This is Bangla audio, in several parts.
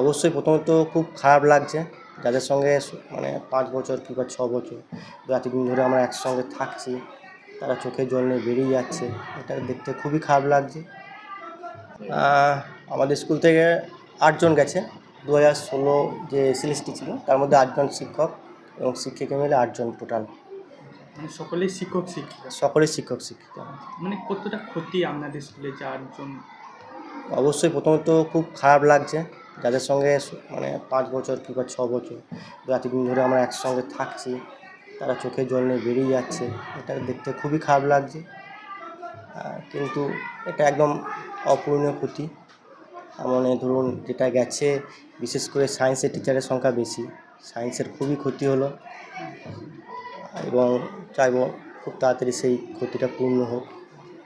অবশ্যই প্রথমত খুব খারাপ লাগছে, যাদের সঙ্গে মানে 5 বছর কিংবা 6 বছর এতদিন ধরে আমরা একসঙ্গে থাকছি, তারা চোখের জল নিয়ে বেরিয়ে যাচ্ছে। এটা দেখতে খুবই খারাপ লাগছে। আমাদের স্কুল থেকে 8 জন গেছে। 2016 যে এসএলএসটি ছিল তার মধ্যে 8 জন শিক্ষক এবং শিক্ষিকা মিলে 8 জন টোটাল। মানে সকলেই শিক্ষক শিক্ষিকা? সকলেই শিক্ষক শিক্ষিকা। মানে কতটা ক্ষতি আপনাদের স্কুলে যে 8 জন? অবশ্যই প্রথমত খুব খারাপ লাগছে, যাদের সঙ্গে মানে 5 বছর কিংবা 6 বছর এতদিন ধরে আমরা একসঙ্গে থাকছি, তারা চোখের জল নিয়ে বেরিয়ে যাচ্ছে। এটা দেখতে খুবই খারাপ লাগছে, কিন্তু এটা একদম অপূরণীয় ক্ষতি। মানে ধরুন যেটা গেছে, বিশেষ করে সায়েন্সের টিচারের সংখ্যা বেশি, সায়েন্সের খুবই ক্ষতি হলো এবং চাইব খুব তাড়াতাড়ি সেই ক্ষতিটা পূর্ণ হোক।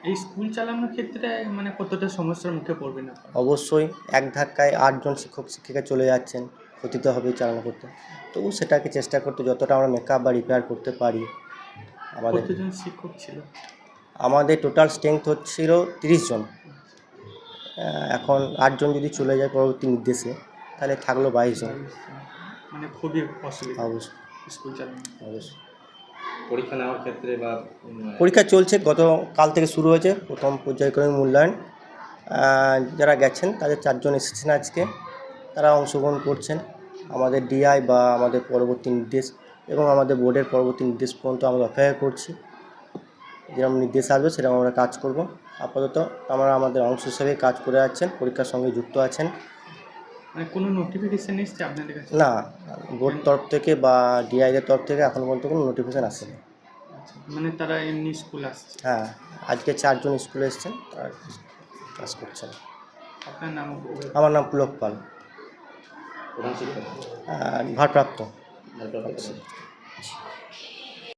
এই স্কুল চালানোর ক্ষেত্রে মানে কতটা সমস্যার মুখে পড়বেন আপনারা? অবশ্যই এক ধাক্কায় 8 জন শিক্ষক শিক্ষিকা চলে যাচ্ছেন, ক্ষতি তো হবেই চালনা করতে। তবু সেটাকে চেষ্টা করতে যতটা আমরা মেকআপ বা রিপেয়ার করতে পারি। কতজন শিক্ষক ছিল? আমাদের টোটাল স্ট্রেংথ হচ্ছিল 30 জন। এখন 8 জন যদি চলে যায় পরবর্তী নির্দেশে, তাহলে থাকলো 22 জন। মানে খুবই অসুবিধা অবশ্যই স্কুল চালানো। অবশ্যই। পরীক্ষা নেওয়ার ক্ষেত্রে বা পরীক্ষা চলছে, গতকাল থেকে শুরু হয়েছে প্রথম পর্যায়ক্রমিক মূল্যায়ন। যারা গেছেন তাদের 4 জন এসেছেন আজকে, তারা অংশগ্রহণ করছেন। আমাদের ডিআই বা আমাদের পরবর্তী নির্দেশ এবং আমাদের বোর্ডের পরবর্তী নির্দেশ পর্যন্ত আমরা অপেক্ষা করছি। যেরকম নির্দেশ আসবে সেরকম আমরা কাজ করব। আপাতত আমরা আমাদের অংশ হিসেবে কাজ করে যাচ্ছেন, পরীক্ষার সঙ্গে যুক্ত আছেন। মানে কোনো নোটিফিকেশন এসছে আপনাদের কাছে? না, বোর্ড তরফ থেকে বা ডিআইদের তরফ থেকে এখন পর্যন্ত কোনো নোটিফিকেশান আসেনি। আচ্ছা, মানে তারা এমনি স্কুল আসছে? হ্যাঁ, আজকে 4 জন স্কুলে এসেছেন, তারা কাজ করছেন। আপনার নাম? আমার নাম পুলক পাল, প্রধান শিক্ষক ভারপ্রাপ্ত।